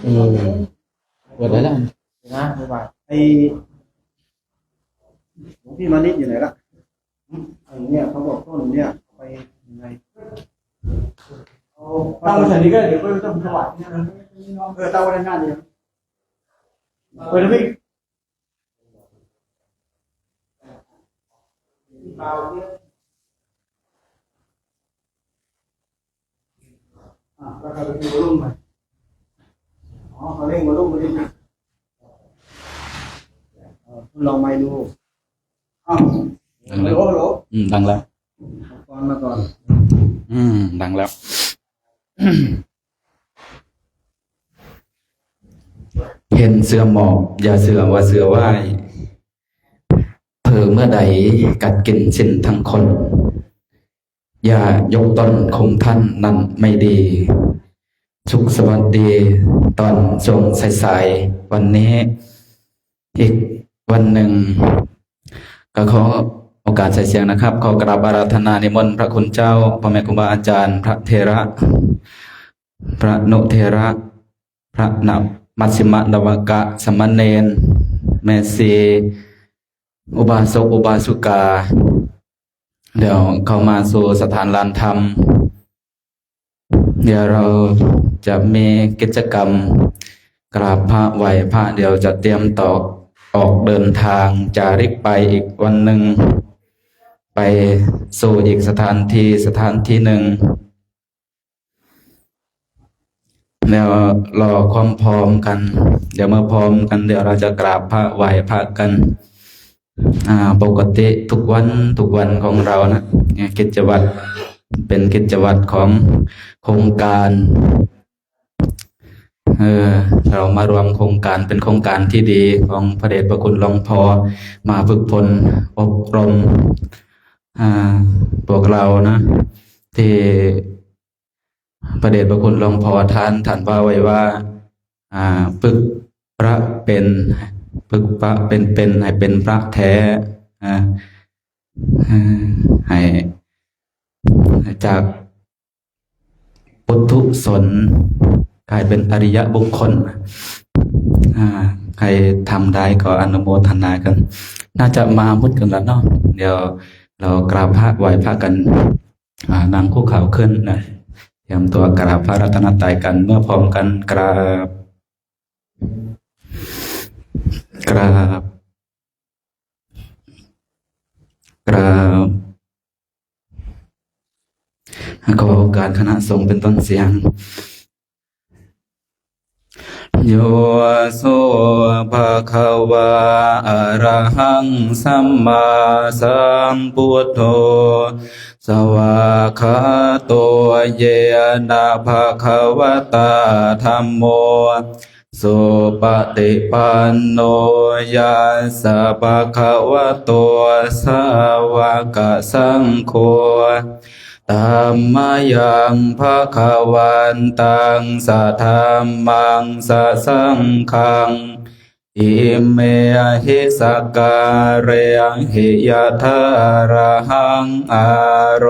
เออเปิดแล้วล่ะนะบ๊ายบายไอหลวงพี่มานิดอยู่ไหนล่ะไอเนี่ยเขาบอกต้นเนี่ยไปยังไงเอาตั้งแต่นี้ก็เดี๋ยวไปต้องถวายเนี่ยนะตั้งไว้ในหน้าเดียวเปิดนะพี่เบาเนี่ยแล้วก็ไปดูรุ่มไปอ๋อเขาเร่งมาลูกมาดิลองไม้ดูอ้าวดังแล้ว ฮัลโหล ดังแล้ว ก่อนมาก่อน ดังแล้ว เห็นเสือหมอบอย่าเสือว่าเสือไหวเผลอเมื่อใดกัดกินสิ้นทั้งคน อย่ายกตนคงท่านนั้นไม่ดี สุขสวัสดีตอนช่วงสายๆวันนี้ อีกวันหนึ่ง ก็ขอโอกาสใส่เสียงนะครับขอกราบอาราธนานิมนต์พระคุณเจ้าพ่อแม่ครูบาอาจารย์พระเทระ พระนุเทระ พระนมัชฌิมนวกะสมณเณรแม่ชีอุบาสกอุบาสิกาเดี๋ยวเข้ามาสู่สถานลานธรรมเดี๋ยวเราจะมีกิจกรรมกราบพระไหว้พระเดี๋ยวจะเตรียมต่อออกเดินทางจาริกไปอีกวันหนึ่งไปสู่อีกสถานที่หนึ่งแล้วรอความพร้อมกันเดี๋ยวเมื่อพร้อมกันเดี๋ยวเราจะกราบพระไหว้พระกันปกติทุกวันของเรานะกิจวัตรเป็นกิจวัตรของโครงการเรามารวมโครงการเป็นโครงการที่ดีของพระเดชพระคุณหลวงพ่อมาฝึกฝนอบรมพวกเรานะที่พระเดชพระคุณหลวงพ่อท่านว่าไว้ว่าฝึกพระเป็นฝึกพระเป็นให้เป็นพระแท้ให้จากปุถุชนกลายเป็นอริยบุคคลใครทำได้ก็อนุโมทนากันน่าจะมามุดกันแล้วเนาะเดี๋ยวเรากราบพระไหว้พระกันนั่งคุกเข่าขึ้นนะเตรียมตัวกราบพระรัตนตรัยกันเมื่อพร้อมกันกราบขอโอกาสคณะสงฆ์เป็นต้นเสียงโยโสภะคะวะอะระหังสัมมาสัมพุทโธสวากขาโตเยนะภะคะวะตาธัมโมสุปฏิปันโนยัสสะภะคะวะโตสาวกสังโฆธัมมายังภะคะวันตังสัทธัมมังสัสสังฆังอิเมหิสักการะหิยะทาระหังอาโร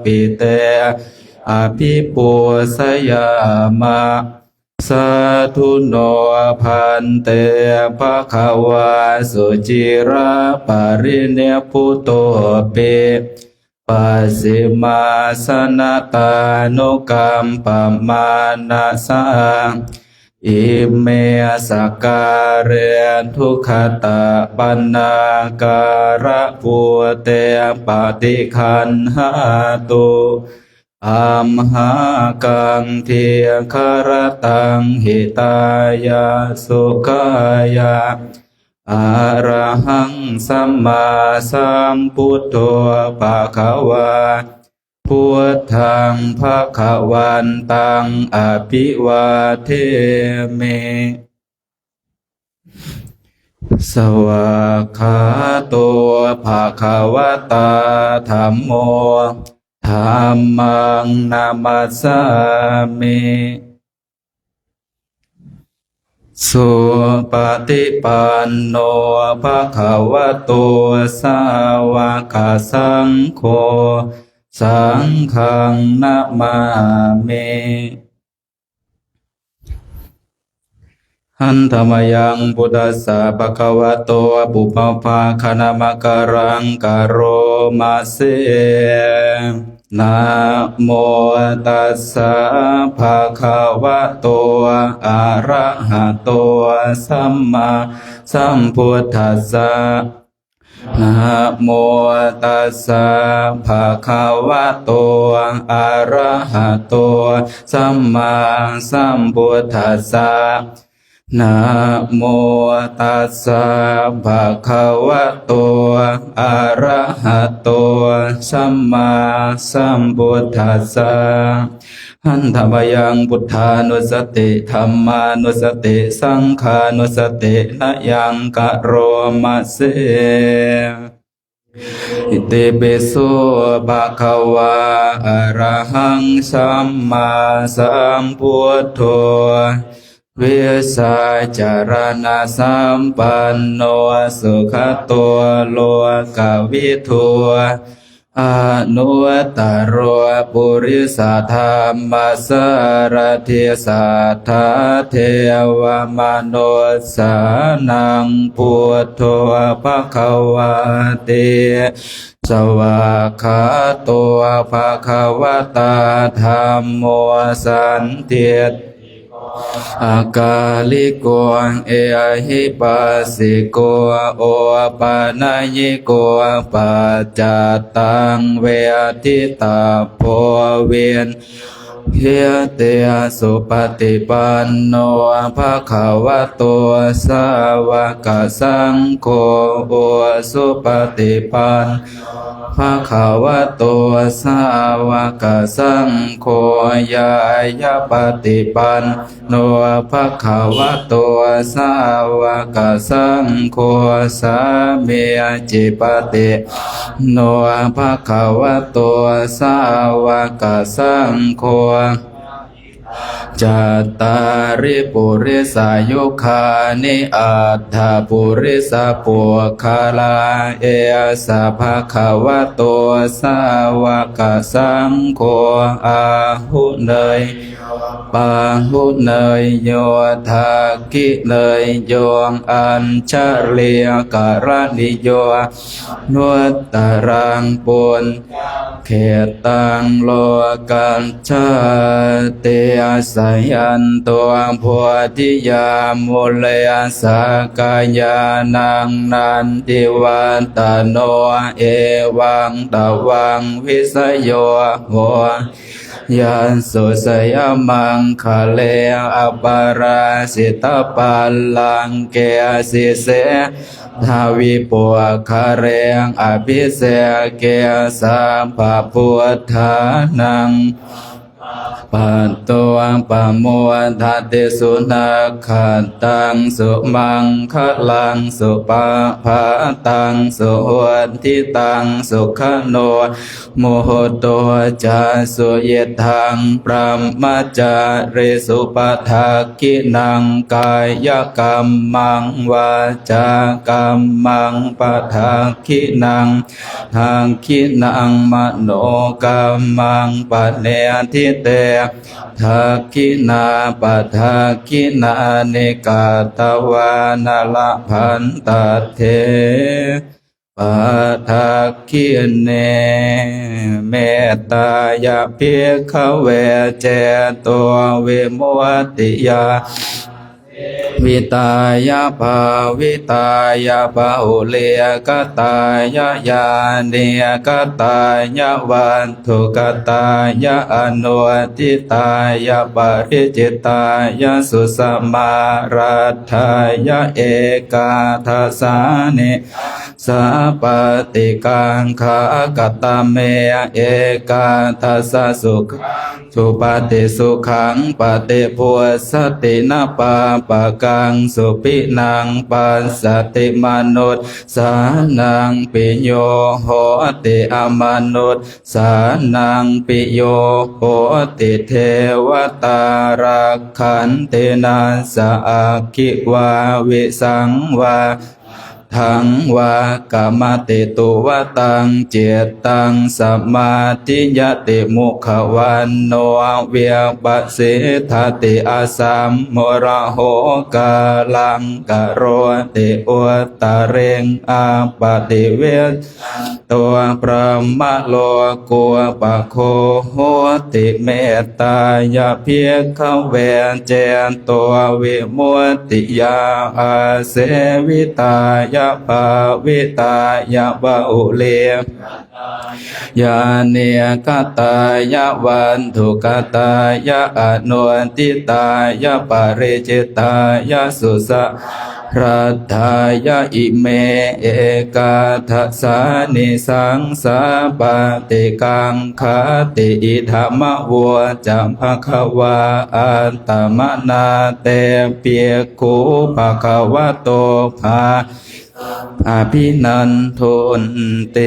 ปิเตอภิปูสยามะสาธุโนพันเตภะคะวะสุจิระปริเนพุโตเปปัสสิมาสนตานุกรรมปมานาสังอิเมสการะทุกขตาปันนาการะปุเตปฏิคันหาตุอัมหากังเทียคารตังหิตายาสุขายาอะระหังสัมมาสัมพุทโธภะคะวะพุทธังภะคะวันตังอภิวาเทเมสวากขาโตภะคะวะตาธัมโมธัมมังนามัสสามิสุปฏิปันโนภะคะวะโตสาวกสังโฆสังฆังนะมามิ หันธรรมยังพุทธัสสะภะคะวะโตปุพพาคณมกรังกโรมาเสนะโมตัสสะภะคะวะโตอะระหะโตสัมมาสัมพุทธัสสะนะโมตัสสะภะคะวะโตอะระหะโตสัมมาสัมพุทธัสสะนะโมตัสสะภะคะวะโตอะระหะโตสัมมาสัมพุทธัสสะหันธรรมยังพุทธานุสติธัมมานุสติสังฆานุสตินะยังกะโรมะเสอิติปิโสภะคะวะอะระหังสัมมาสัมพุทโธวิสัยจารณะสัมปันโนสุขโตโลกวิทูอนุตตรปุริสธรรมสารถิสัทธาเทวมนุสสานังพุทโธภควาติสวากขาโตภควตาธัมโมสันติอากาลิโกเอหิปัสสิโกโอปานายิโกปัจจตังเวทิตาโพเวนเฮียเตสุปฏิปันโนภะคะวะโตสาวกสังโฆโอสุปฏิปันภะคะวะโตสาวกสังโฆยายาปฏิปันโนภะคะวะโตสาวกสังโฆสามีจิปฏิโนภะคะวะโตสาวกสังโฆจัตตาริปุริสายุคานิอัตถปุริสปุคาลาเอสะภะคะวะโตสาวกสังโฆอาหุเนยปาหุเนยโยธากิเนยโยงอัญชเลียกรณิโยนุตตรังปุญเขตังโลกันชาเตสยันตัวพุทธิยามุลยสกายานังนันติวันตโนเอวังตวังวิสโยโหยันสุสยมังคะเลอปาราสิตาปัลลังเกสิเสทาวิปัวคาเรงอภิเสเกสัมภพุทธานังปัตตวังปะโมทัตติสุนัขขันตังสุมังคะลังสุปะภะตังสุวันทิตังสุขโนโมโหโตจะสุเยทังปรมจาริสุปทักขินังกายกรรมังวาจากรรมังปทักขินังทางขินังมโนกรรมังปะเนทิเตทักขินาปทักขินาเนกาตวานาลพันตเทปทักขิเนเมตตายะเพียขเวเจโตวิมุตติยาวิตายาภาวิตายาภาหุเลกตายาญาเนกตายาวันทุกตายาอนุทิตายาปริจิตายาสุสมารัตถายาเอกาทัสสานิสัพปติกังขากตเมเอกาทัสสะสุขสุปฏิสุขังปฏิพุสตินาปาปะกังสุปินังปัสสติมนุษสานังปิโยโหติอมนุษสานังปิโยโหติเทวตารักขันตินาสะอาคิวาวิสังวา ทังวากามติตุวตังเจตังสมาธิยติมุขวันโนเวียบสิทธติอาสัมมระโหกาลังกโรติอุตตะเรงอาปติเวทตัวพระมะโลกัวปะโคโหติเมตตายาเพียขเวเจนตัววิมุตติยาอาเสวิตายาภาวิตายาบาอุเลยาเนกตายาวันทุกตายาอนุติตายาปะเรจิตายาสุสะรัตถายาอิเมเอกาทัสสานิสังสาปติกังคติอิธรรมวัวจัมภควาอัตตมนาเตเปียกุภควะโตภาอภินันทุนเต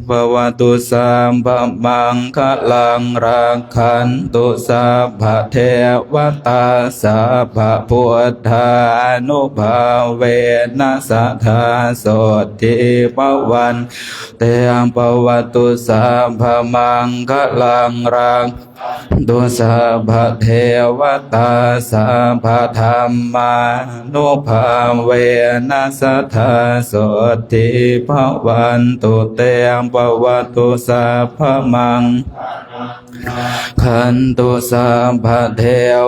ภวตุสัมภมังคะลังรักขันตุสัพพะเทวตาสัพพะพุทธานุภาเวนัสสะทาโสติภวันเตภวตุสัพพมังคะลังรักตุสัพพะเทวตาสัพพะธรรมานุภาเวนัสสะทาโสติภวันตุเตภวตุสัพพมังขันตุสัพพะเท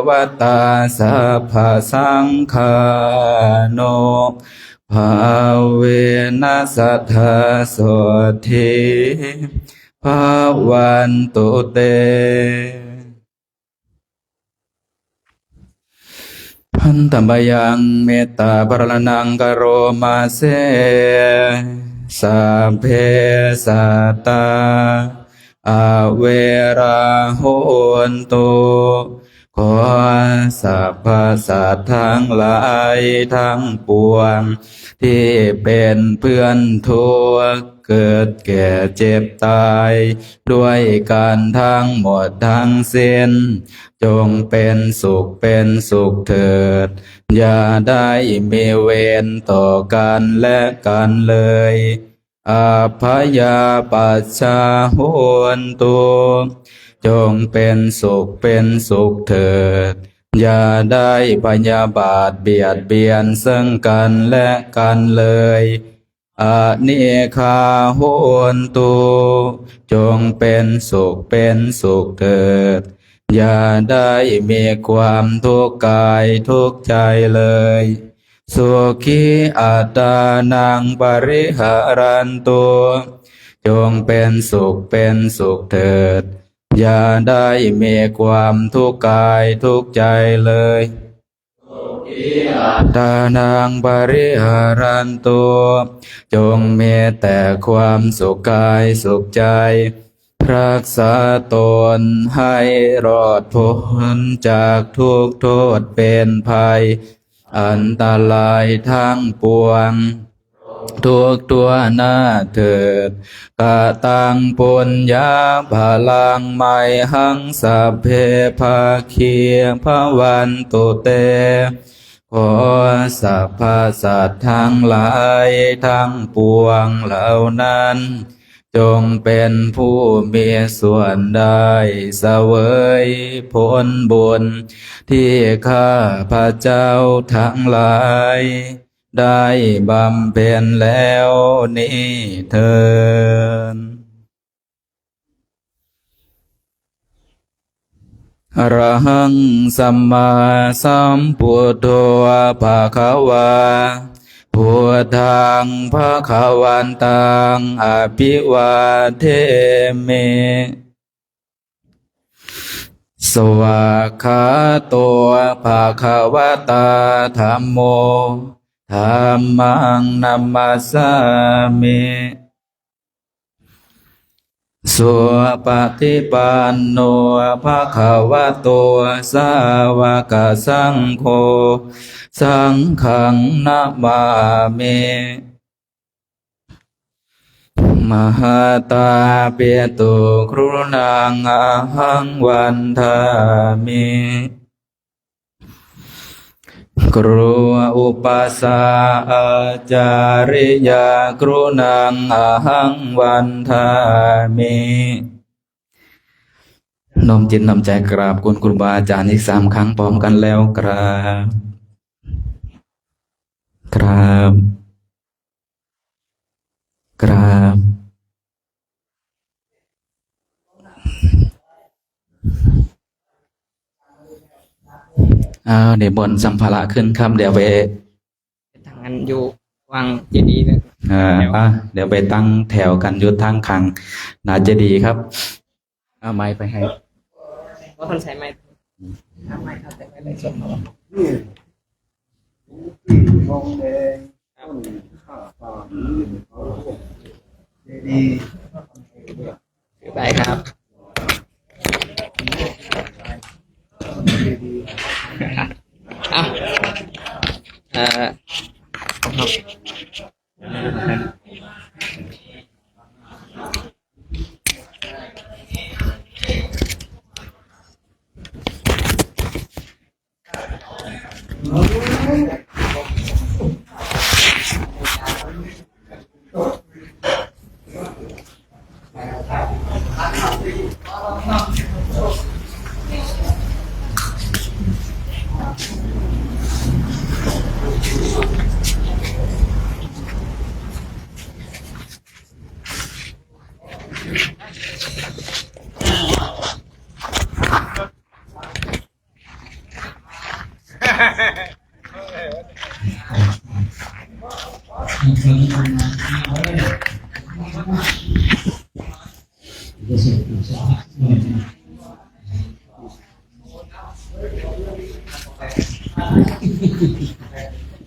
วตาสัพพะสังฆานุภาเวนัสสะทาโสติภวันตุเตพันธมยังเมตตาปรนังกโรมาเสสัพเพสัตตาอเวราโหนตุขอสัพพสัตว์ทั้งหลายทั้งปวงที่เป็นเพื่อนทุกข์เกิดแก่เจ็บตายด้วยกันทั้งหมดทั้งสิ้นจงเป็นสุขเถิดอย่าได้มีเวรต่อกันและกันเลยอาภยาปัชชาโหนตุจงเป็นสุขเถิดอย่าได้พยาบาทเบียดเบียนซึ่งกันและกันเลยอานิคาโหนตุจงเป็นสุขเถิดอย่าได้มีความทุกข์กายทุกข์ใจเลยสุขีอัตตานังปริหารันตุจงเป็นสุขเถิดอย่าได้มีความทุกข์กายทุกข์ใจเลยตานังปริหารันตุจงมีแต่ความสุขกายสุขใจรักษาตนให้รอดพ้นจากทุกโทษเป็นภัยอันตรายทั้งปวงทุกตัวหน้าเถิดกะตังปุญญาภาลังไมหังสัพเพภาคีภวันตุเตขอสัพพสัตว์ทั้งหลายทั้งปวงเหล่านั้นจงเป็นผู้มีส่วนได้เสวยผลบุญที่ข้าพระเจ้าทั้งหลายได้บำเพ็ญแล้วนี้เถิดอรหังสัมมาสัมพุทโธภะคะวาพุทธังภะคะวันตังอภิวาเทมิสวากขาโตภะคะวะตาธัมโมธัมมังนัมมัสสามิสุปฏิปันโนภะคะวะโตสาวกสังโฆสังฆังนะมามิมหาตาเปียตุครุณังอหังวันทามิข ครูอุปัสสะอาจาริยากรุณังอหังวันทามิน้อมจิตน้อมใจกราบคุณครูบาอาจารย์อีก3 ครั้งพร้อมกันแล้วกราบกราบกราบเดี๋ยวบนสัมภาระขึ้นครับเดี๋ยวไป ทางนั้นอยู่วางเจดีย์นะ เดี๋ยวไปตั้งแถวกันยุดทางขังนาเจดีย์ครับเอาไม้ไปให้ ว่าคนใช้ไม้ทำไม้ครับแต่ไม่ได้ส่งมา นี่ที่ทองแดงต้นข้าป่านี้เขาเจดีย์ ถือไปครับ เจดีย์ อ่ะ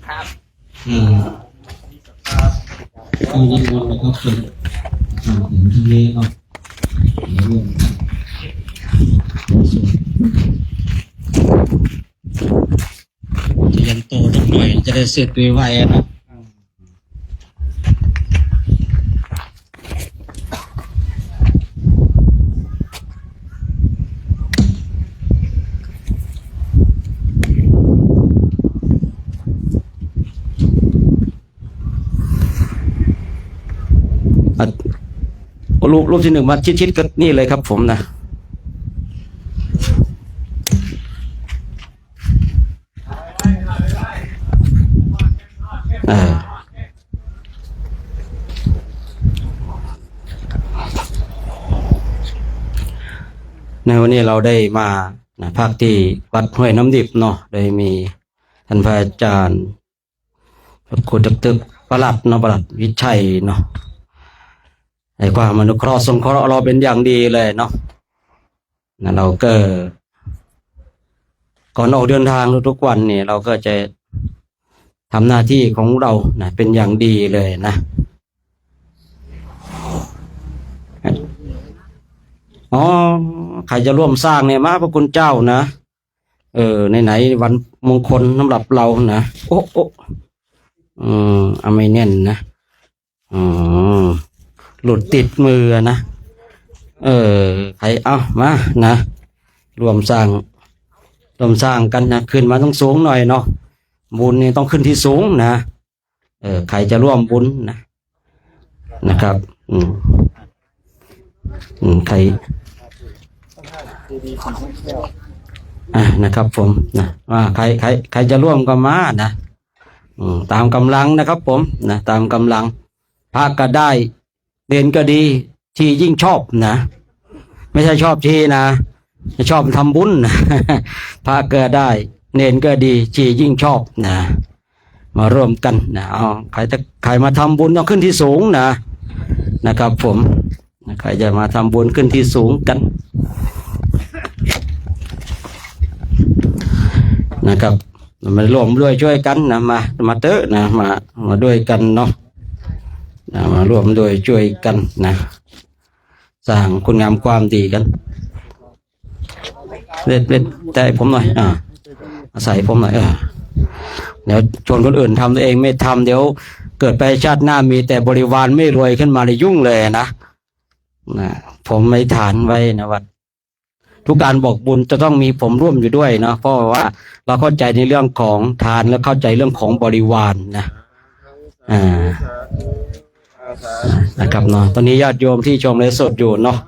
ครับ ครับ เอานิมนต์นะครับเป็นของทะเลเอาร่วมจะยังโตสักหน่อยจะได้เสร็จไวๆนะรูปที่ 1มาชิดๆก็นี่เลยครับผมนะในวันนี้เราได้มาภาคที่วัดห้วยน้ำดิบเนาะได้มีท่านพระอาจารย์พระครูตึกประหลัดเนาะประหลัดวิชัยเนาะในความอนุเคราะห์สงเคราะห์เราเป็นอย่างดีเลยเนาะเราก็ก่อนออกเดินทางทุกวันเนี่ยเราก็จะทำหน้าที่ของเราเป็นอย่างดีเลยนะอ๋อใครจะร่วมสร้างเนี่ยมาพระคุณเจ้านะไหนวันมงคลสำหรับเรานะโอ้เอาไม่แน่นนะหลุดติดมือนะใครเอามานะรวมสร้างกันนะขึ้นมาต้องสูงหน่อยเนาะบุญนี่ต้องขึ้นที่สูงนะใครจะร่วมบุญนะครับใครนะครับผมนะว่าใครจะร่วมก็มานะตามกำลังนะครับผมนะตามกำลังพระก็ได้เด่นก็ดีที่ยิ่งชอบนะไม่ใช่ชอบที่นะชอบทำบุญนะพระก็ได้เน้นก็ดีที่ยิ่งชอบนะมาร่วมกันนะเอาใครมาทำบุญต้องขึ้นที่สูงนะครับผมใครจะมาทำบุญขึ้นที่สูงกันนะครับมาร่วมด้วยช่วยกันนะมาเตอะนะมาด้วยกันเนาะมาร่วมด้วยช่วยกันนะสร้างคุณงามความดีกันเล่นใจผมหน่อยอาศัยผมหน่อยเดี๋ยวชวนคนอื่นทำตัวเองไม่ทำเดี๋ยวเกิดไปชาติหน้ามีแต่บริวารไม่รวยขึ้นมาเลยยุ่งเลยนะผมไม่ฐานไว้นะวัด ทุกการบอกบุญจะต้องมีผมร่วมอยู่ด้วยนะเพราะว่าเราเข้าใจในเรื่องของทานและเข้าใจเรื่องของบริวารนะนะครับเนาะตอนนี้ญาติโยมที่ชมไลฟ์สดอยู่เนาะ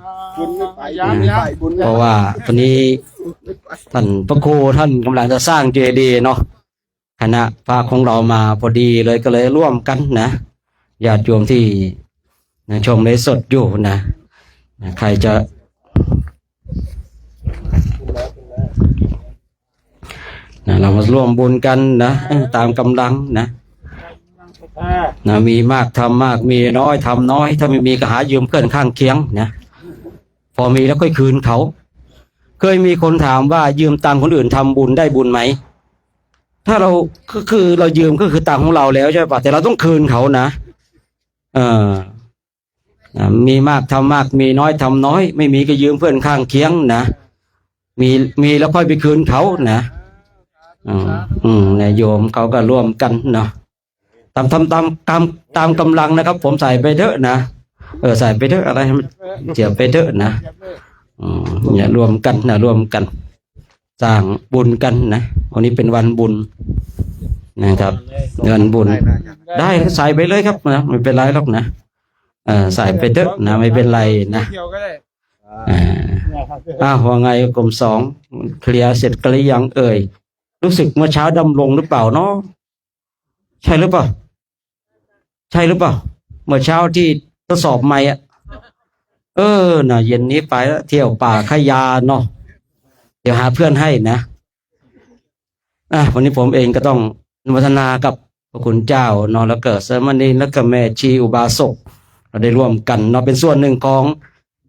เพราะว่าตอนนี้ท่านพระครูท่านกำลังจะสร้างเจดีย์เนาะคณะพระของเรามาพอดีเลยก็เลยร่วมกันนะญาติโยมที่ชมไลฟ์สดอยู่นะใครจะเรามาร่วมบุญกันนะตามกำลังนะมีมากทำมากมีน้อยทำน้อยถ้าไม่มีก็หายืมเพื่อนข้างเคียงนะพอมีแล้วก็คืนเขาเคยมีคนถามว่ายืมตังค์คนอื่นทำบุญได้บุญไหมถ้าเราก็คือเรายืมก็คือตังค์ของเราแล้วใช่ป่ะแต่เราต้องคืนเขานะมีมากทำมากมีน้อยทำน้อยไม่มีก็ยืมเพื่อนข้างเคียงนะมีแล้วค่อยไปคืนเขานะเนี่ยโยมเขาก็ร่วมกันเนาะตามกำลังนะครับผมใส่ไปเถอะนะใส่ไปเถอะอะไรเจียบไปเถอะนะอย่ารวมกันนะรวมกันสร้างบุญกันนะวันนี้เป็นวันบุญนะครับเงินบุญได้ใส่ไปเลยครับนะไม่เป็นไรหรอกนะใส่ไปเถอะนะไม่เป็นไรนะว่าไงกลุ่มสองเคลียร์เสร็จกันหรือยังเอ่ยรู้สึกเมื่อเช้าดำลงหรือเปล่าเนาะใช่หรือเปล่าใช่หรือเปล่าเมื่อเช้าที่ทดสอบใหม่น่ะเย็นนี้ไปแล้วเที่ยวป่าขยาเนาะเดี๋ยวหาเพื่อนให้นะวันนี้ผมเองก็ต้องอนุโมทนากับพระคุณเจ้าเนาะแล้วก็สามเณรแล้วก็แม่ชีอุบาสกเราได้ร่วมกันเนาะเป็นส่วนหนึ่งของ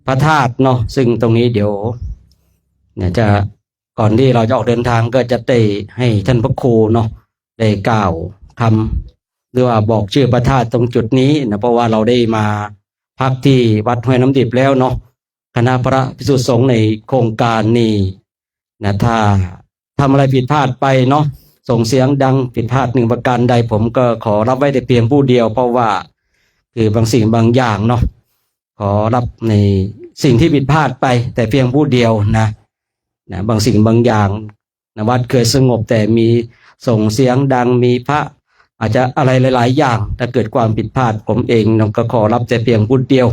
พระธาตุเนาะซึ่งตรงนี้เดี๋ยวเนี่ยจะก่อนที่เราจะออกเดินทางก็จะได้ให้ท่านพระครูเนาะได้กล่าวคำหรือว่าบอกชื่อพระธาตุตรงจุดนี้นะเพราะว่าเราได้มาพักที่วัดห้วยน้ำดิบแล้วเนาะคณะพระภิกษุสงฆ์ในโครงการนี้นะถ้าทำอะไรผิดพลาดไปเนาะส่งเสียงดังผิดพลาดหนึ่งประการใดผมก็ขอรับไว้แต่เพียงผู้เดียวเพราะว่าคือบางสิ่งบางอย่างเนาะขอรับในสิ่งที่ผิดพลาดไปแต่เพียงผู้เดียวนะบางสิ่งบางอย่างนะวัดเคยสงบแต่มีส่งเสียงดังมีพระอาจจะอะไรหลายๆอย่างถ้าเกิดความผิดพลาดผมเองก็ขอรับแต่เพียงผู้เดียว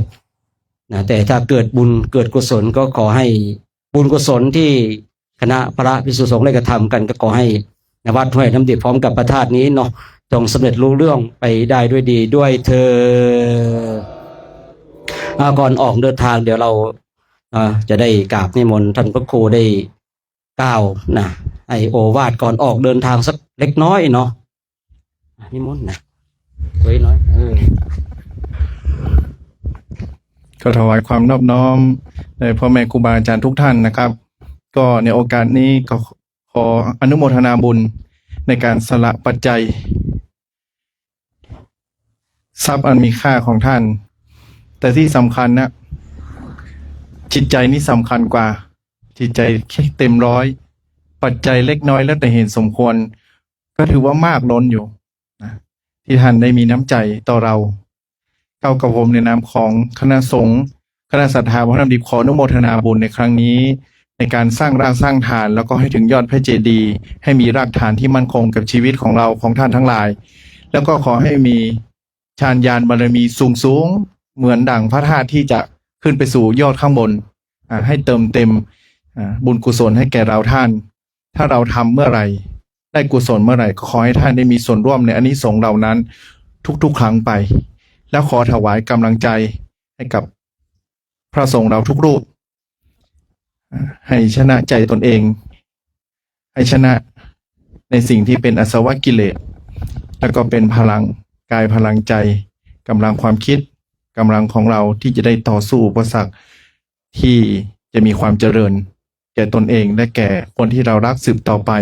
นะแต่ถ้าเกิดบุญเกิดกุศลก็ขอให้บุญกุศลที่คณะพระภิกษุสงฆ์ได้กระทำกันก็ขอให้วัดห้วยน้ำดิบพร้อมกับพระธาตุนี้เนาะจงสำเร็จรุ่งเรื่องไปได้ด้วยดีด้วยเธอก่อนออกเดินทางเดี๋ยวเราจะได้กราบนิมนต์ท่านพระครูได้กล่าวนะไอโอวาทก่อนออกเดินทางสักเล็กน้อยเนาะนิมนต์นะไว้น้อยก็ถวายความนอบน้อมในพ่อแม่ครูบาอาจารย์ทุกท่านนะครับ ก็ในโอกาสนี้ก็ขออนุโมทนาบุญในการสละปัจจัยทรัพย์อันมีค่าของท่านแต่ที่สำคัญนะจิตใจนี่สำคัญกว่าจิตใจแค่เต็มร้อยปัจจัยเล็กน้อยแล้วแต่เห็นสมควรก็ถือว่ามากล้นอยู่นะที่ท่านได้มีน้ำใจต่อเราเข้ากับผมในนามของคณะสงฆ์คณะศรัทธาวัดน้ำดิบขออนุโมทนาบุญในครั้งนี้ในการสร้างรากสร้างฐานแล้วก็ให้ถึงยอดพระเจดีย์ให้มีรากฐานที่มั่นคงกับชีวิตของเราของท่านทั้งหลายแล้วก็ขอให้มีฌานญาณบารมีสูงเหมือนดั่งพระธาตุที่จะขึ้นไปสู่ยอดข้างบนให้เติมเต็มบุญกุศลให้แก่เราท่านถ้าเราทำเมื่อไหร่ได้กุศลเมื่อไหร่ก็ขอให้ท่านได้มีส่วนร่วมในอานิสงส์เหล่านั้นทุกๆครั้งไปแล้วขอถวายกำลังใจให้กับพระสงฆ์เราทุกรูปให้ชนะใจตนเองให้ชนะในสิ่งที่เป็นอาสวะกิเลสแล้วก็เป็นพลังกายพลังใจกำลังความคิดกำลังของเราที่จะได้ต่อสู้อุปสรรคที่จะมีความเจริญแก่ตนเองและแก่คนที่เรารักสืบต่อไป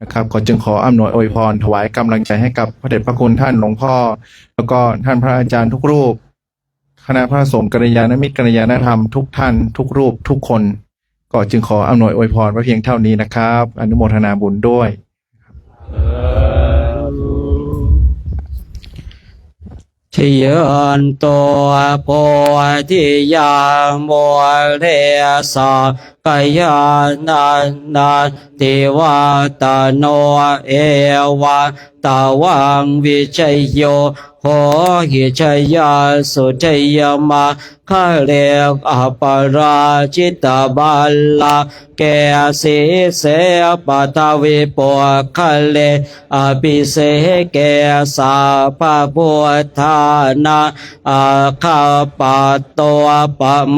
นะครับก็จึงขออำนวยอวยพรถวายกำลังใจให้กับพระเดชพระคุณท่านหลวงพ่อแล้วก็ท่านพระอาจารย์ทุกรูปคณะพระสงฆ์กัลยาณมิตรกัลยาณธรรมทุกท่านทุกรูปทุกคนก็จึงขออำนวยอวยพรไว้เพียงเท่านี้นะครับอนุโมทนาบุญด้วยทิยันโตโพธิยามโมเทสะ กายานานาเทวาตโนเอวาตาวังวิชัยโยโหหิชัยยาสุชัยมาคะเลกอปราชิตาบาลาแกสิเสปทาวิปคะเลอภิเสแกสาปะพุทธานาอาคาปะโตปะโม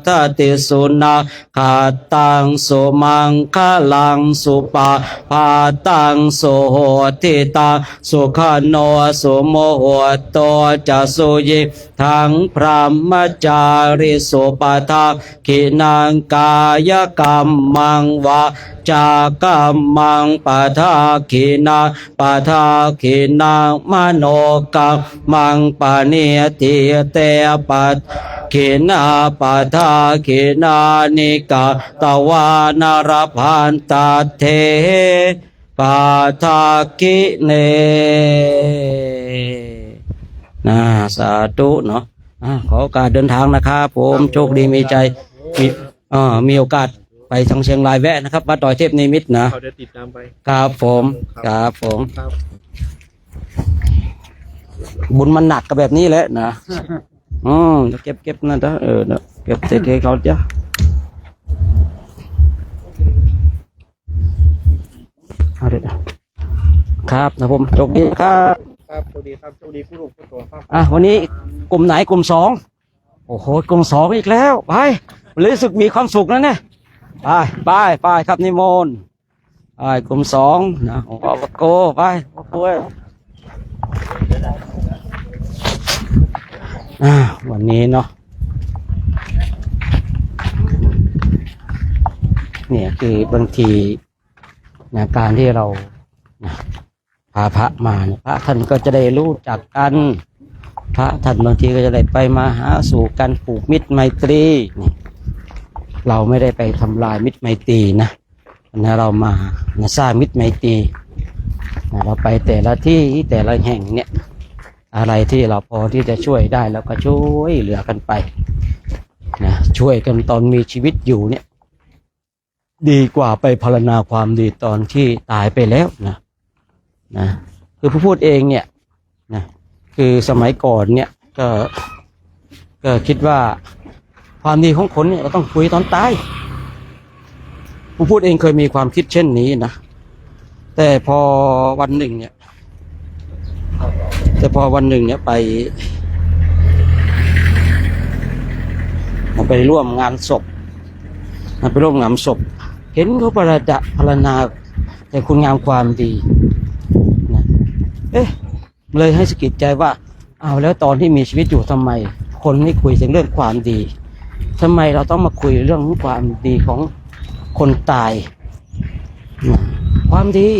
ทติสุนาคาตังสุมังคลังสุปาปาตังสุโหติตาสุขโนสุโมโหโตจะสุยิทังพรหมจาริสุปทาขินังกายกรรมังวาจากรรมังปทาขินาปทาขินังมโนกรรมังปเนติเตปัตขินาปทาขินานิกาตวานารพันตเทปาทากิเนนะสาธุเนาะขอโอกาสเดินทางนะครับผมโชคดีมีใจมีโอกาสไปทางเชียงรายแวะนะครับวัดดอยเทพนิมิตรนะเขาจะติดตามไป ครับผมครับผม ครับ บุญมันหนักกับแบบนี้แหละนะเก็บนั่นนะเก็บเสร็จให้เขาจ้ะเอาเด็ดครับนะผมโชคดีครับ ครับสวัสดีครับสวัสดีผู้ลูกผู้โตครับ วันนี้กลุ่มไหนกลุ่มสองโอ้โหกลุ่มสองอีกแล้วไปรู้สึกมีความสุขนะเนี่ยไปครับนิมนต์ไปกลุ่มสองนะของอบโกไปโอ้ยวันนี้เนาะเนี่ยคือบางทีนะการที่เราพาพระมาเนี่ยพระท่านก็จะได้รู้จักกันพระท่านบางทีก็จะได้ไปมาหาสู่กันผูกมิตรไมตรีนี่เราไม่ได้ไปทำลายมิตรไมตรีนะเรามาสร้างมิตรไมตรีเราไปแต่ละที่แต่ละแห่งเนี่ยอะไรที่เราพอที่จะช่วยได้เราก็ช่วยเหลือกันไปนะช่วยกันตอนมีชีวิตอยู่เนี่ยดีกว่าไปพรรณนาความดีตอนที่ตายไปแล้วนะคือผู้พูดเองเนี่ยนะคือสมัยก่อนเนี่ยก็คิดว่าความดีของคนเนี่ยเราต้องคุยตอนตายผู้พูดเองเคยมีความคิดเช่นนี้นะแต่พอวันหนึ่งเนี่ยไปร่วมงานศพเห็นเขาพรรณนาแต่คุณงามความดีนะเลยให้สะกิดใจว่าเอาแล้วตอนที่มีชีวิตอยู่ทำไมคนไม่คุยถึงเรื่องความดีทำไมเราต้องมาคุยเรื่องความดีของคนตายนะความดี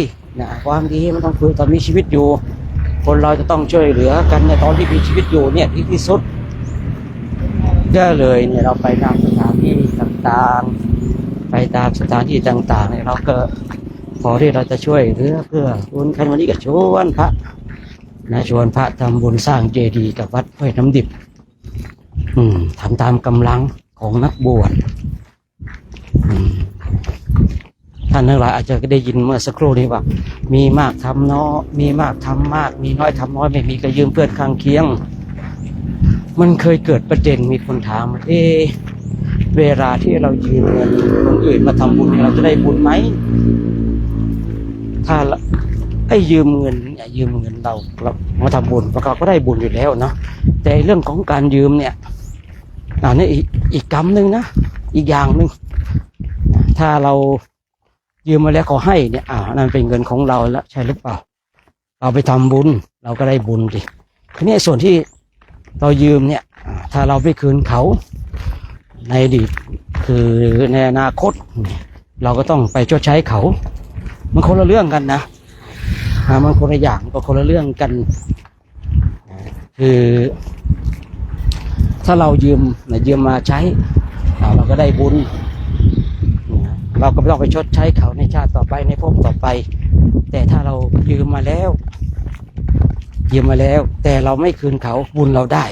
มันต้องคุยตอนมีชีวิตอยู่คนเราจะต้องช่วยเหลือกันในตอนที่มีชีวิตอยู่เนี่ยที่สุดก็เลยเนี่ยเราไปตามสถานที่ต่างๆเนี่ยเราก็พอที่เราจะช่วยเหลือเพื่อบุญกันวันนี้ก็ชวนพระทำบุญสร้างเจดีย์กับวัดห้วยน้ำดิบทำตามกำลังของนักบวชท่านทั้งหลายอาจจะได้ยินเมื่อสักครู่นี้ว่ามีมากทำน้อยมีมากทำมากมีน้อยทำน้อยไม่มีก็ยืมเพื่อนข้างเคียงมันเคยเกิดประเด็นมีคนถามเวลาที่เรายืมเงินคนอื่นมาทำบุญเราจะได้บุญไหมถ้ายืมเงินเรามาทำบุญเราก็ได้บุญอยู่แล้วเนาะแต่เรื่องของการยืมเนี่ยนี่อีกกรรมหนึ่งนะอีกอย่างหนึ่งถ้าเรายืมมาแล้วเขาให้เนี่ยนั่นเป็นเงินของเราแล้วใช่หรือเปล่าเราไปทำบุญเราก็ได้บุญดิทีนี้ส่วนที่เรายืมเนี่ยถ้าเราไปคืนเขาในอดีตคือในอนาคตเราก็ต้องไปชดใช้เขามันคนละเรื่องกันนะมันคนละอย่างก็คนละเรื่องกันคือถ้าเรายืมมาใช้เราก็ได้บุญเราก็ไม่ต้องไปชดใช้เขาในชาติต่อไปในภพต่อไปแต่ถ้าเรายืมมาแล้วแต่เราไม่คืนเขาบุญเราได้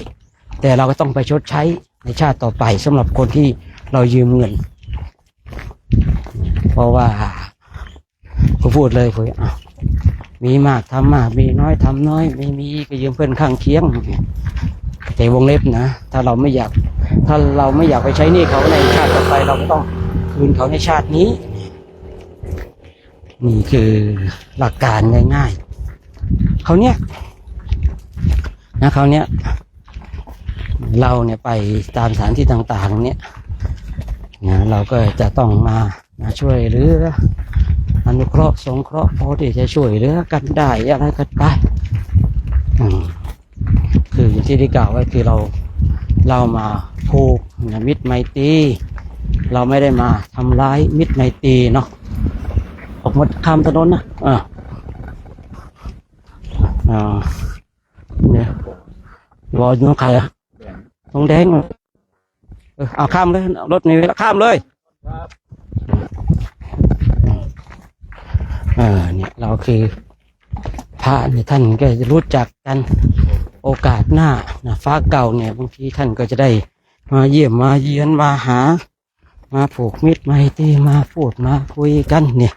แต่เราก็ต้องไปชดใช้ในชาติต่อไปสำหรับคนที่เรายืมเงิน เพราะว่าผมพูดเลยคุยมีมากทำมากมีน้อยทำน้อยไม่มีก็ยืมเพื่อนข้างเคียงแต่วงเล็บนะถ้าเราไม่อยากไปใช้หนี้เขาในชาติต่อไปเราก็ต้องคืนเขาในชาตินี้นี่คือหลักการง่ายๆเขาเนี้ยเราเนี่ยไปตามสถานที่ต่างๆเนี่ยนะเราก็จะต้องมาช่วยเหลืออนุเคราะห์สงเคราะห์พอที่จะช่วยเหลือกันได้อะไรกันไปคืออย่างที่ได้กล่าวไว้คือเรามาผูกมิตรไมตรีเราไม่ได้มาทำร้ายมิตรไมตรีเนาะออกมาข้ามถนนนะเนี่ยรออยู่ใครอะตรงแดงเอาข้ามเลยรถนี่แล้วข้ามเลยเนี่ยเราคือพระเนี่ยท่านก็จะรู้จักกันโอกาสหน้านะฟ้าเก่าเนี่ยบางทีท่านก็จะได้มาเยี่ยมมาเยือนมาหามาผูกมิตรไมตรีมาพูดมาคุยกันเนี่ย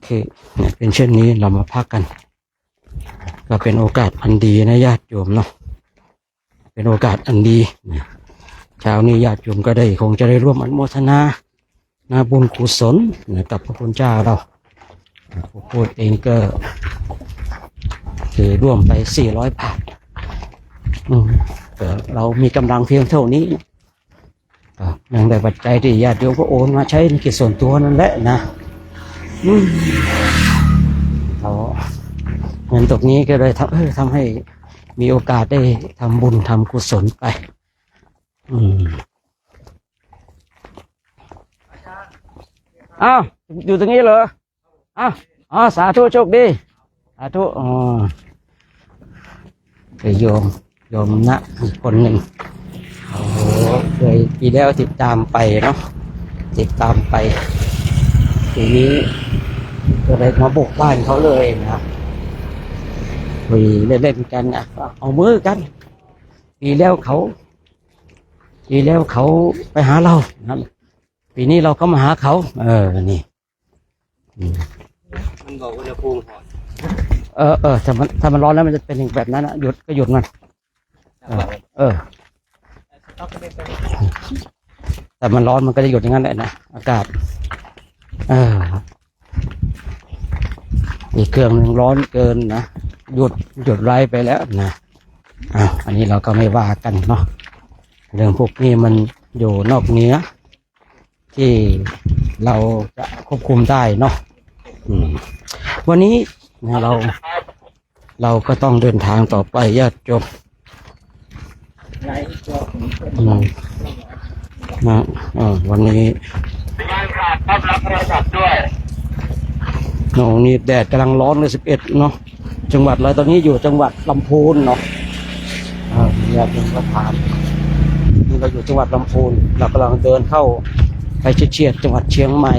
คือเนี่ยเป็นเช่นนี้เรามาพักกันก็เป็นโอกาสอันดีนะญาติโยมเนาะเป็นโอกาสอันดีเช้านี้ญาติโยมก็ได้คงจะได้ร่วมอนุโมทนาบุญกุศลกับพระคุณเจ้าเราผู้พูดเองก็คือร่วมไป400 บาทเรามีกำลังเพียงเท่านี้ยังได้ปัจจัยที่ญาติโยมก็โอนมาใช้ในกิจส่วนตัวนั่นแหละนะเราเงินตรงนี้ก็เลยทำให้มีโอกาสได้ทำบุญทำกุศลไปอ้าวอยู่ตรงนี้เหรอสาธุโชคดีสาธุคือโยมนะอีกคนหนึ่งเคยปีแล้วติดตามไปเนาะติดตามไปทีนี้ก็เลยมาบุกบ้านเขาเลยนะคุยเล่นๆกันเอามือกันปีแล้วเขาไปหาเรานะปีนี้เราก็มาหาเขานี่มันบอกว่าจะพูดถ้ามันร้อนแล้วมันจะเป็นอย่างแบบนั้นหยุดมันแต่มันร้อนมันก็จะหยุดอย่างนั้นแหละนะอากาศอีกเครื่องหนึ่งร้อนเกินนะหยุดไร้ไปแล้วนะอันนี้เราก็ไม่ว่ากันเนาะเรื่องพวกนี้มันอยู่นอกเหนือที่เราจะควบคุมได้เนาะวันนี้เราก็ต้องเดินทางต่อไปญาติโยมวันนี้นี่แดดกำลังร้อนเลย11เนาะจังหวัดอะไรตอนนี้อยู่จังหวัดลำพูนเนาะญาติโยมก็ถามนี่เราอยู่จังหวัดลำพูนเรากำลังเดินเข้าไปเฉียดจังหวัดเชียงใหม่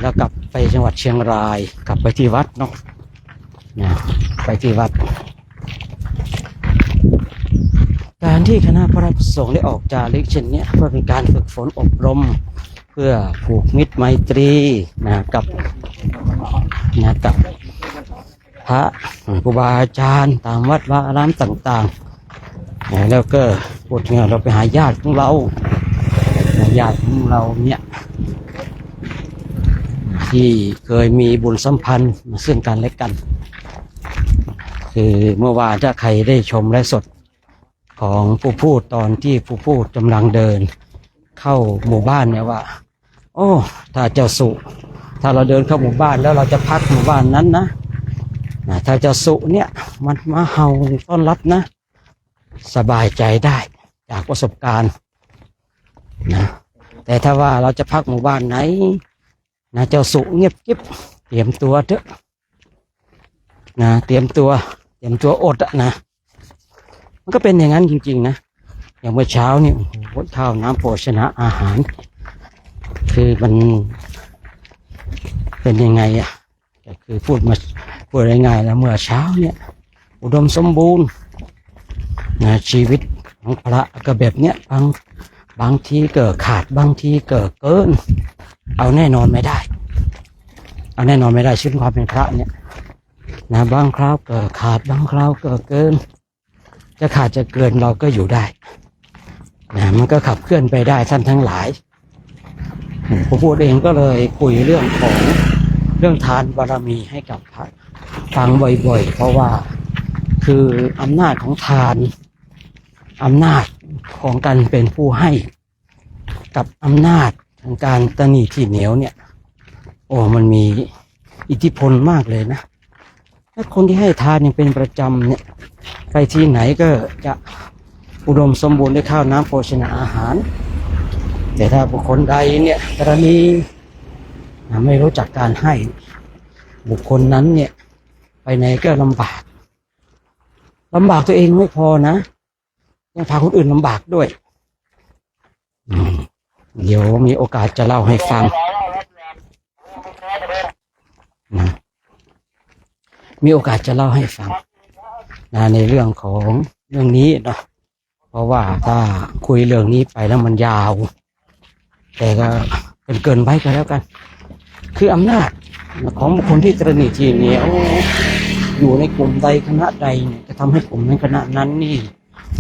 แล้วกลับไปจังหวัดเชียงรายกลับไปที่วัดเนาะไปที่วัดการที่คณะพระภิกษุสงฆ์ได้ออกจาริกเช่นนี้เพื่อเป็นการฝึกฝนอบรมเพื่อผูกมิตรไมตรีกับพระครูบาอาจารย์ตามวัดวาอารามต่างๆแล้วก็พูดง่ายเราไปหาญาติของเราเนี่ยที่เคยมีบุญสัมพันธ์ซึ่งกันและกันคือเมื่อวานถ้าใครได้ชมไลฟ์สดของผู้พูดตอนที่ผู้พูดกำลังเดินเข้าหมู่บ้านเนี่ยว่าถ้าเจ้าสุถ้าเราเดินเข้าหมู่บ้านแล้วเราจะพักหมู่บ้านนั้นนะถ้าเจ้าสุเนี่ยมันมาเห่าต้อนรับนะสบายใจได้จากประสบการณ์นะแต่ถ้าว่าเราจะพักหมู่บ้านไหนเจ้าสุเงียบกิ๊บเตรียมตัวเถอะเตรียมตัวอดนะมันก็เป็นอย่างนั้นจริงๆนะอย่างเมื่อเช้านี่ข้าวน้ำโภชนะอาหารคือมันเป็นยังไงก็คือพูดง่ายๆแล้วเมื่อเช้าเนี่ยอุดมสมบูรณ์ชีวิตของพระก็แบบเนี้ย บางทีเกิดขาดบางทีเกิดเกิน เอาแน่นอนไม่ได้เอาแน่นอนไม่ได้ชีวิตความเป็นพระเนี่ยนะบางคราวเกิดขาดบางคราวเกิดเกิน จะขาดจะเกินเราก็อยู่ได้นะมันก็ขับเคลื่อนไปได้ท่านทั้งหลายผมพูดเองก็เลยคุยเรื่องของเรื่องทานบารมีให้กับพระฟังบ่อยๆเพราะว่าคืออำนาจของทานอำนาจของการเป็นผู้ให้กับอำนาจของการตนีที่เหนียวเนี่ยโอ้มันมีอิทธิพลมากเลยนะถ้าคนที่ให้ทานยังเป็นประจำเนี่ยไปที่ไหนก็จะอุดมสมบูรณ์ด้วยข้าวน้ำโภชนาอาหารแต่ถ้าบุคคลใดเนี่ยกรณีไม่รู้จักการให้บุคคลนั้นเนี่ยไปไหนก็ลำบากตัวเองไม่พอนะยังพาคนอื่นลำบากด้วยเดี๋ยวมีโอกาสจะเล่าให้ฟังนะมีโอกาสจะเล่าให้ฟังนะในเรื่องของเรื่องนี้เนาะเพราะว่าถ้าคุยเรื่องนี้ไปแล้วมันยาวแต่ก็เกินไปก็แล้วกันคืออำนาจของบุคคลที่ตระหนี่ทีเหนียวอยู่ในกลุ่มใดคณะใดเนี่ยจะทำให้กลุ่มนั้นคณะนั้นนี่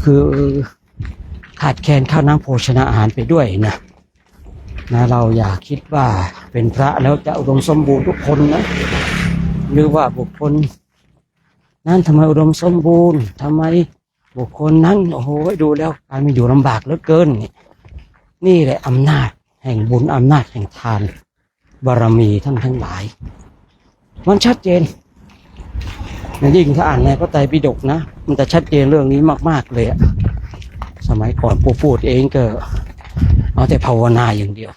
คือขาดแคลนข้าวน้ำโภชนาอาหารไปด้วยนะเราอย่าคิดว่าเป็นพระแล้วจะอุดมสมบูรณ์ทุกคนนะหรือว่าบุคคลนั้นทำไมอุดมสมบูรณ์ทำไมบุคคลนั้นโอ้โหดูแล้วการมีอยู่ลำบากเหลือเกินนี่แหละอำนาจแห่งบุญอำนาจแห่งทานบารมีท่านทั้งหลายมันชัดเจนยิ่งถ้าอ่านในพระไตรปิฎกนะมันจะชัดเจนเรื่องนี้มากๆเลยอะสมัยก่อนปู่พูดเองก็เอาแต่ภาวนาอย่างเดียว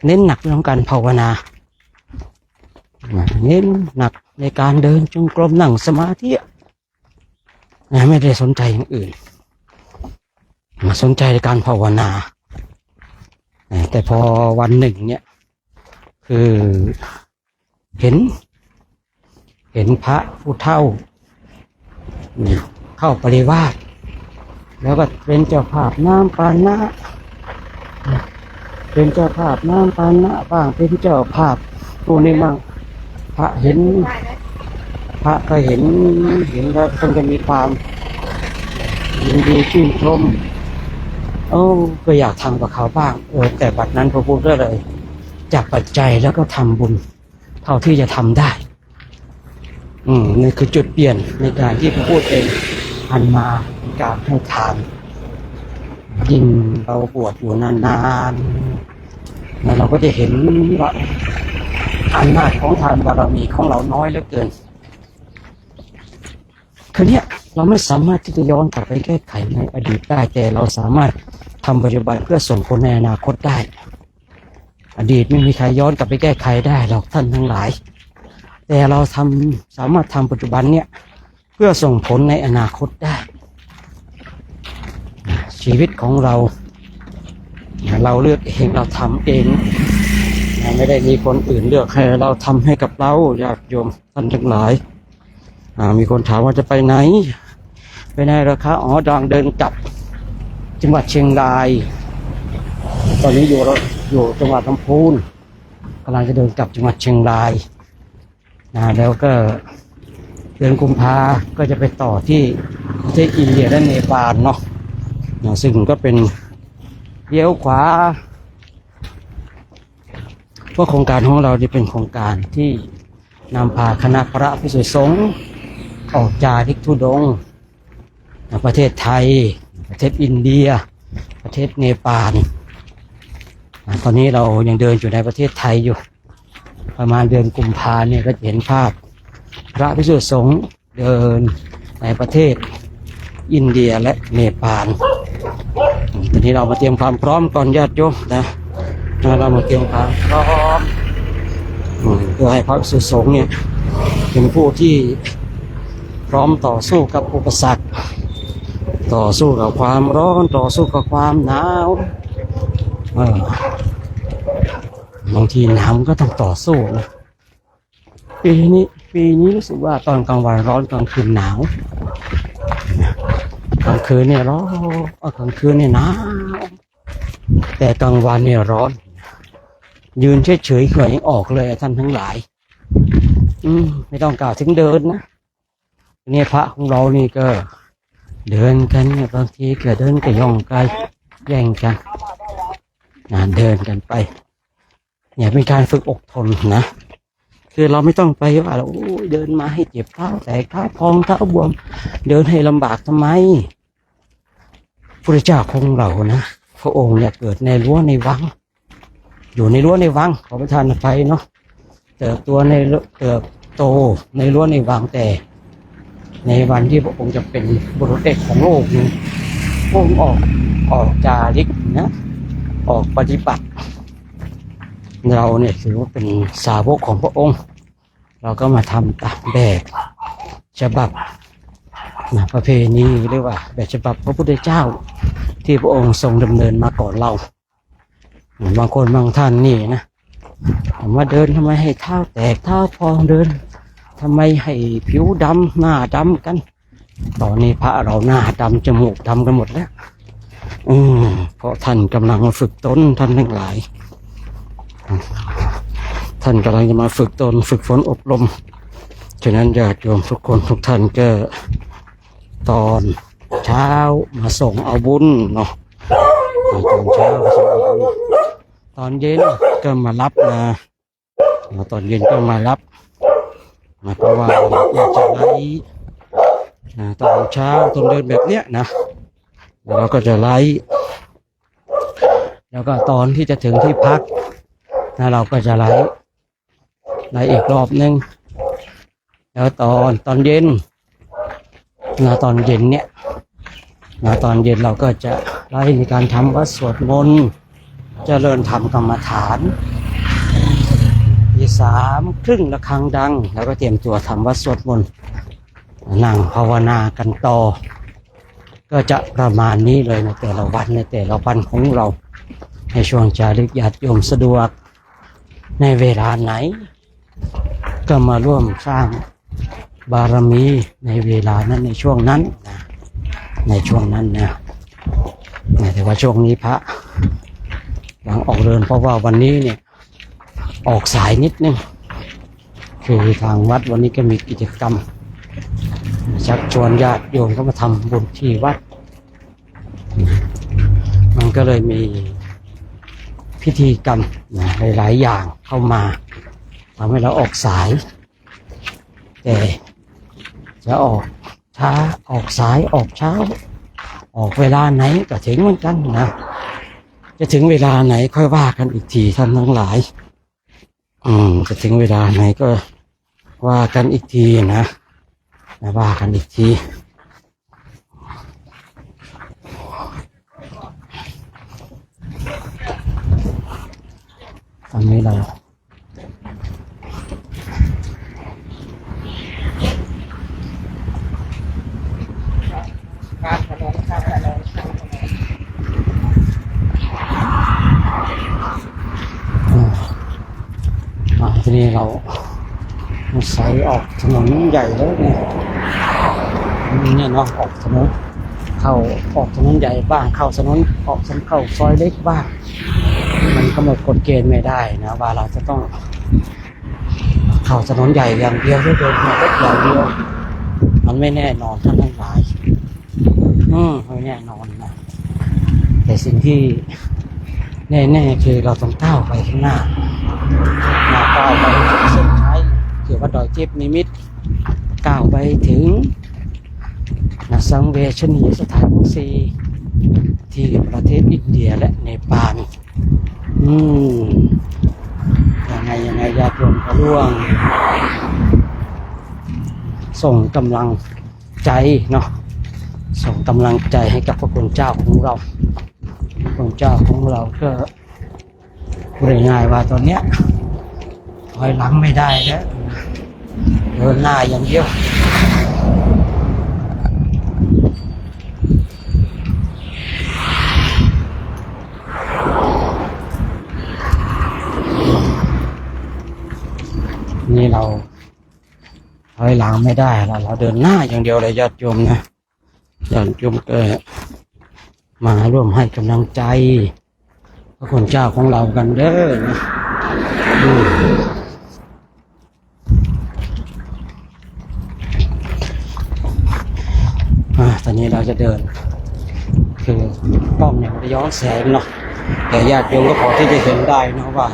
เน้นหนักเรื่องการภาวนาเน้นหนักในการเดินจงกรมนั่งสมาธิไม่ได้สนใจอย่างอื่นมาสนใจในการภาวนาแต่พอวันหนึ่งเนี่ยคือเห็นพระผู้เฒ่าเข้าปริวาสแล้วก็เป็นเจ้าภาพน้ำปานะเป็นเจ้าภาพน้ำปานะบ้างเป็นเจ้าภาพตัวนี้บ้างพระเห็นพระก็เห็นแล้วท่านก็มีความยินดีชื่นชมก็อยากทำกับเขาบ้างแต่บัดนั้นพระพุทธก็เลยจับปัจจัยแล้วก็ทำบุญเท่าที่จะทำได้นี่คือจุดเปลี่ยนในการที่พระพุทธเองหันมาการให้ทานยิ่งเราบวชอยู่นานๆแล้วเราก็จะเห็นว่าอำนาจของทานบารมีของเราน้อยเหลือเกินคือเนี่ยเราไม่สามารถที่จะย้อนกลับไปแก้ไขในอดีตได้แต่เราสามารถทำปัจจุบันเพื่อส่งผลในอนาคตได้อดีตไม่มีใครย้อนกลับไปแก้ไขได้หรอกท่านทั้งหลายแต่เราสามารถทำปัจจุบันเนี่ยเพื่อส่งผลในอนาคตได้ชีวิตของเราเลือกเองเราทำเองไม่ได้มีคนอื่นเลือกให้เราทำให้กับเราญาติโยมท่านทั้งหลายมีคนถามว่าจะไปไหนเหรอคะดังเดินกลับจังหวัดเชียงรายตอนนี้อยู่จังหวัดลำพูนกำลังจะเดินกลับจังหวัดเชียงรายแล้วก็เดือนกุมภาก็จะไปต่อที่ประเทศอินเดียและเนปาลเนาะซึ่งก็เป็นเลี้ยวขวาเพราะโครงการของเราจะเป็นโครงการที่นำพาคณะพระภิกษุสงฆ์ออกจาริกธุดงค์ประเทศไทยประเทศอินเดียประเทศเนปาลตอนนี้เรายังเดินอยู่ในประเทศไทยอยู่ประมาณเดือนกุมภาเนี่ยก็จะเห็นภาพพระภิกษุสงฆ์เดินในประเทศอินเดียและเนปาลตอนนี้เรามาเตรียมความพร้อมก่อนญาติโยมนะเรามาเตรียมความพร้อมเพื่อให้พระภิกษุสงฆ์เนี่ยเป็นผู้ที่พร้อมต่อสู้กับอุปสรรคต่อสู้กับความร้อนต่อสู้กับความหนาวบางทีหนาวก็ต้องต่อสู้นะปีนี้รู้สึกว่าตอนกลางวันร้อนกลางคืนหนาวกลางคืนเนี่ยร้อนกลางคืนเนี่ยหนาว แต่กลางวันเนี่ยร้อน ยืนเฉยๆเหงื่อยังออกเลยท่านทั้งหลาย ไม่ต้องกล่าวถึงเดินนะเนี่ยพระของเรานี่ก็เดินกันเนี่ยบางทีก็เดินก็ย่องไกลแย่งกันเดินกันไปเนี่ยเป็นการฝึกอดทนนะคือเราไม่ต้องไปว่าโอ้ยเดินมาให้เจ็บเท้าแตกเท้าพองเท้าบวมเดินให้ลำบากทำไมพระเจ้าของเรานะพระองค์เนี่ยเกิดในรั้วในวังอยู่ในรั้วในวังขอประทานอภัยเนาะเติบโตในรั้วในวังแต่ในวันที่พระองค์จะเป็นบุรุษเอกของโลกนี้พระองค์ออกจาริกนะออกปฏิบัติเราเนี่ยถือว่าเป็นสาวกของพระองค์เราก็มาทำตามแบบฉบับประเพณีเรียกว่าแบบฉบับพระพุทธเจ้าที่พระองค์ทรงดำเนินมาก่อนเราบางคนบางท่านนี่นะถามว่าเดินทำไมให้เท้าแตกเท้าพองเดินทำไมให้ผิวดำหน้าดำกันตอนนี้พระเราหน้าดำจมูกดำกันหมดแล้วเพราะท่านกำลังมาฝึกตนท่านทั้งหลายท่านกำลังจะมาฝึกตนฝึกฝนอบรมฉะนั้นญาติโยมทุกคนทุกท่านก็ตอนเช้ามาส่งเอาบุญเนาะตอนเช้ามาส่งเอาบุญตอนเย็นก็มารับนะตอนเย็นก็มารับเพราะว่าอยากจะไล่ตอนเช้าตอนเดินแบบเนี้ยนะเราก็จะไล่แล้วก็ตอนที่จะถึงที่พักเราก็จะไล่อีกรอบนึงแล้วตอนเย็นตอนเย็นเนี่ยตอนเย็นเราก็จะไล่ในการทำวัดสวดมนต์เจริญธรรมกรรมฐาน3:30ระฆังดังแล้วก็เตรียมตัวทำวัดสวดมนต์นั่งภาวนากันต่อก็จะประมาณนี้เลยในแต่ละวันของเราในช่วงจาริกญาติโยมสะดวกในเวลาไหนก็มาร่วมสร้างบารมีในเวลานั้นในช่วงนั้นในช่วงนั้นนะแต่ว่าช่วงนี้พระยังออกเดินเพราะว่าวันนี้เนี่ยออกสายนิดนึงคือทางวัดวันนี้ก็มีกิจกรรมชักชวนญาติโยมเข้ามาทำบุญที่วัดมันก็เลยมีพิธีกรรมหลายๆอย่างเข้ามาทำให้เราออกสายแต่จะออกช้าออกสายออกเช้าออกเวลาไหนก็ถึงเหมือนกันนะจะถึงเวลาไหนค่อยว่ากันอีกทีท่านทั้งหลายจะถึงเวลาไหนก็ว่ากันอีกทีนะว่ากันอีกทีตอนนี้เราทีนี้เราใส่ออกถนนใหญ่แล้วเนี่ยเนาะออกถนนออกถนนใหญ่บ้างเข้าถนนเข้าซอยเล็กบ้างมันกำหนดกฎเกณฑ์ไม่ได้นะว่าเราจะต้องเข้าถนนใหญ่อย่างเดียวหรือเดินถนนเล็กอย่างเดียวมันไม่แน่นอนท่านทั้งหลายไม่แน่นอนนะแต่สิ่งที่แน่ๆคือเราต้องก้าวไปข้างหน้าก้าวไปเส้นชัยเกี่ยวกับดอยเจ็บนิมิตก้าวไปถึงสังเวชนียสถานทั้ง4ที่ประเทศอินเดียและเนปาลยังไงญาติโยมก็ร่วมส่งกำลังใจเนาะส่งกำลังใจให้กับพระคุณเจ้าของเราพระคุณเจ้าของเราก็พูดง่ายๆว่าตอนเนี้ยถอยหลังไม่ได้แล้วเดินหน้าอย่างเดียวนี่เราถอยหลังไม่ได้เราเดินหน้าอย่างเดียวเลยญาติโยมนะญาติโยมก็มาร่วมให้กำลังใจ พระคุณเจ้าของเรากันเด้อนะตอนนี้เราจะเดินคือกล้องเนี่ยมันจะย้อนแสงเนาะแต่ญาติโยมก็พอที่จะเห็นได้นะว่า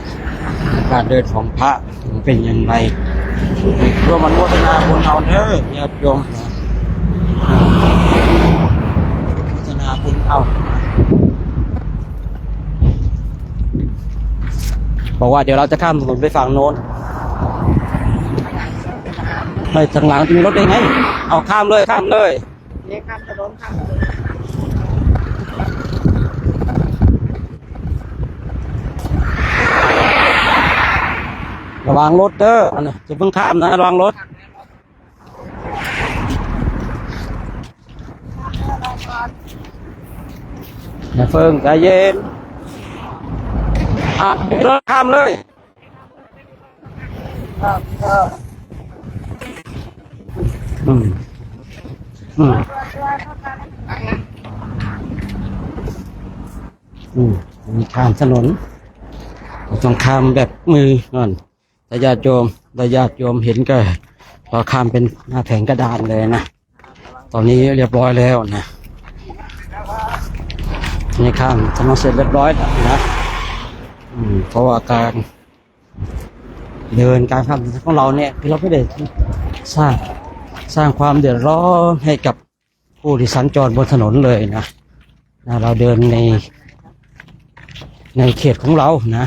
การเดินของพระเป็นยังไงร่วมอนุโมทนาบุญเอาเด้อญาติโยมโมทนาบุญเอาบอกว่าเดี๋ยวเราจะข้ามถนนไปฝั่งโน้นไม่ทางหลังจะมีรถได้ไงเอาข้ามเลยนี่ข้ามถนนข้ามถนน ระวังรถเด้อจะเพิ่งข้ามนะระวังรถอย่าเพิ่งใจเย็นรถข้ามเลยมีข้ามถนนต้องข้ามแบบมือก่อนแต่ญาติโยมเห็นก็พอข้ามเป็นหน้าแผงกระดานเลยนะตอนนี้เรียบร้อยแล้วนะนี่ข้ามถนนเสร็จเรียบร้อยแล้วนะเพราะว่าการเดินการข้ามของเราเนี่ยคือเราไม่ได้สร้างความเดือดร้อนให้กับผู้ที่สัญจรบนถนนเลยนะเราเดินในเขตของเรานะ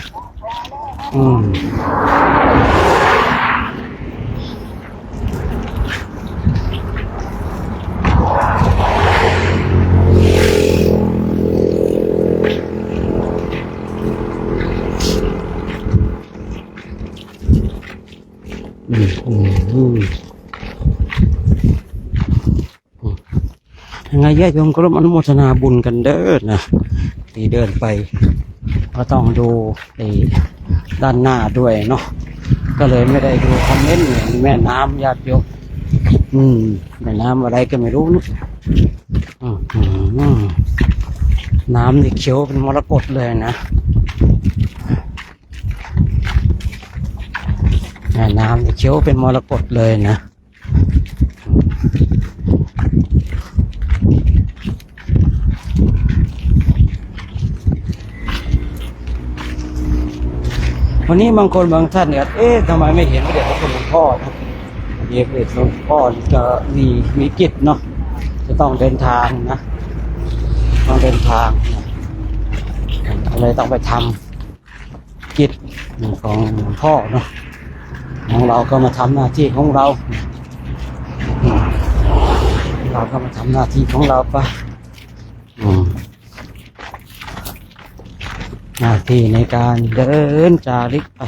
ยังไงญาติโยมก็ร่วมอนุโมทนาบุญกันเด้อนะที่เดินไปก็ต้องดูด้านหน้าด้วยเนาะก็เลยไม่ได้ดูคอมเมนต์แม่น้ำญาติโยมแม่น้ำอะไรก็ไม่รู้นะน้ำนี่เขียวเป็นมรกตเลยนะแม่น้ำนี่เขียวเป็นมรกตเลยนะวันนี้บางคนบางท่านเนี่ยทำไมไม่เห็นพระเดชพระคุณหลวงพ่อนะพระเดชหลวงพ่อจะมีกิจเนาะจะต้องเดินทางนะต้องเดินทางเลยต้องไปทำกิจของหลวงพ่อเนาะของเราก็มาทำหน้าที่ของเราก็มาทำหน้าที่ของเราไปหน้าที่ในการเดินจาริกไป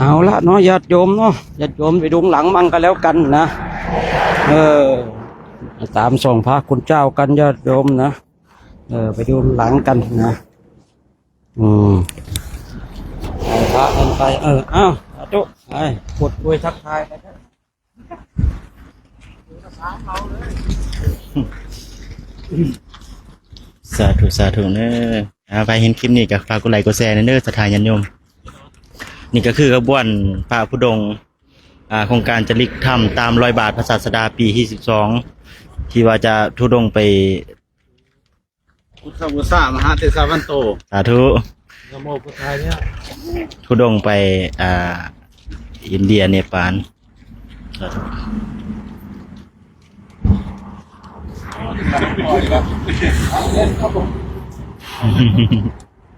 เอาละเนาะญาติโยมเนาะญาติโยมไปดูหลังมั่งกันแล้วกันนะตามส่งพระคุณเจ้ากันญาติโยมนะไปดูหลังกันนะพระกันไปอ้าวจุ๊ไปพูดคุยทักทายกันสาธุเนอไปเห็นคลิปนี้กับฝากกดไลค์กดแชร์เนอสถานยันยมนี่ก็คือกระบวนพระธุดงค์โครงการจะลิกธรรมตามรอยบาทพระศาสดาปีที่12ที่ว่าจะธุดงค์ไปพุทธบูชามหาเทศวันโตสาธุนโมพุทธายเนี่ยธุดงค์ไปอินเดียเนปาลสาธุ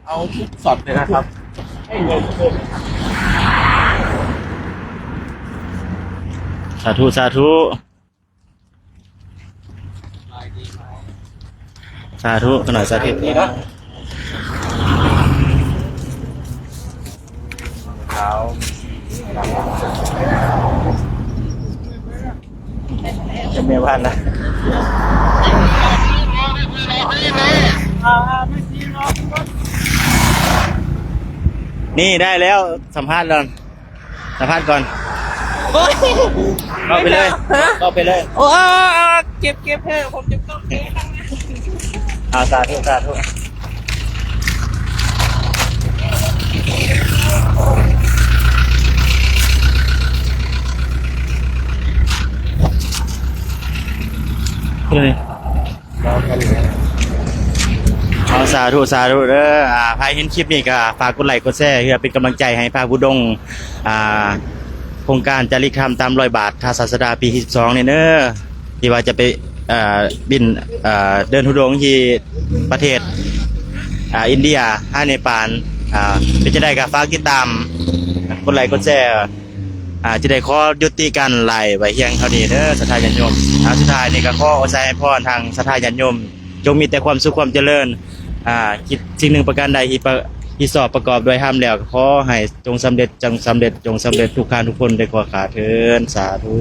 เอาทุกสอดเลยนะครับ สาธุสาธุสาธุขนาดสาธุนี่นะจะเมียพันนะนี่ได้แล้วสัมภาษณ์ก่อนสัมภาษณ์ก่อนเข้าไปเลยเข้าไปเลย โอ้เก็บเถอะผมจะต้องเก็บ เอาสาธุสาธุเลยเอาสาธุสาธุเด้อใครเห็นคลิปนี้ก็ฝากกดไลค์กดแชร์เพื่อเป็นกำลังใจให้พระผู้ดงโครงการจาริกธรรมตามรอยบาททาศาสดาปีที่12เนี่ยเนอะที่ว่าจะไปบินเดินทุดงค์ที่ประเทศอินเดียเนปาลเป็นจะได้กับฝากติดตามกดไลค์กดแชร์จะได้ขอยุติการไล่ไว้เพียงเท่านี้เด้อศรัทธาญาติโยมสุดท้ายนี่ก็ขอเอาใจให้พรทางศรัทธาญาติโยมจงมีแต่ความสุขความเจริญคิดสิ่งหนึ่งประการใดที่สอบประกอบด้วยธรรมแล้วขอให้จงสำเร็จทุกการทุกคนได้ขอขาเถิดสาธุ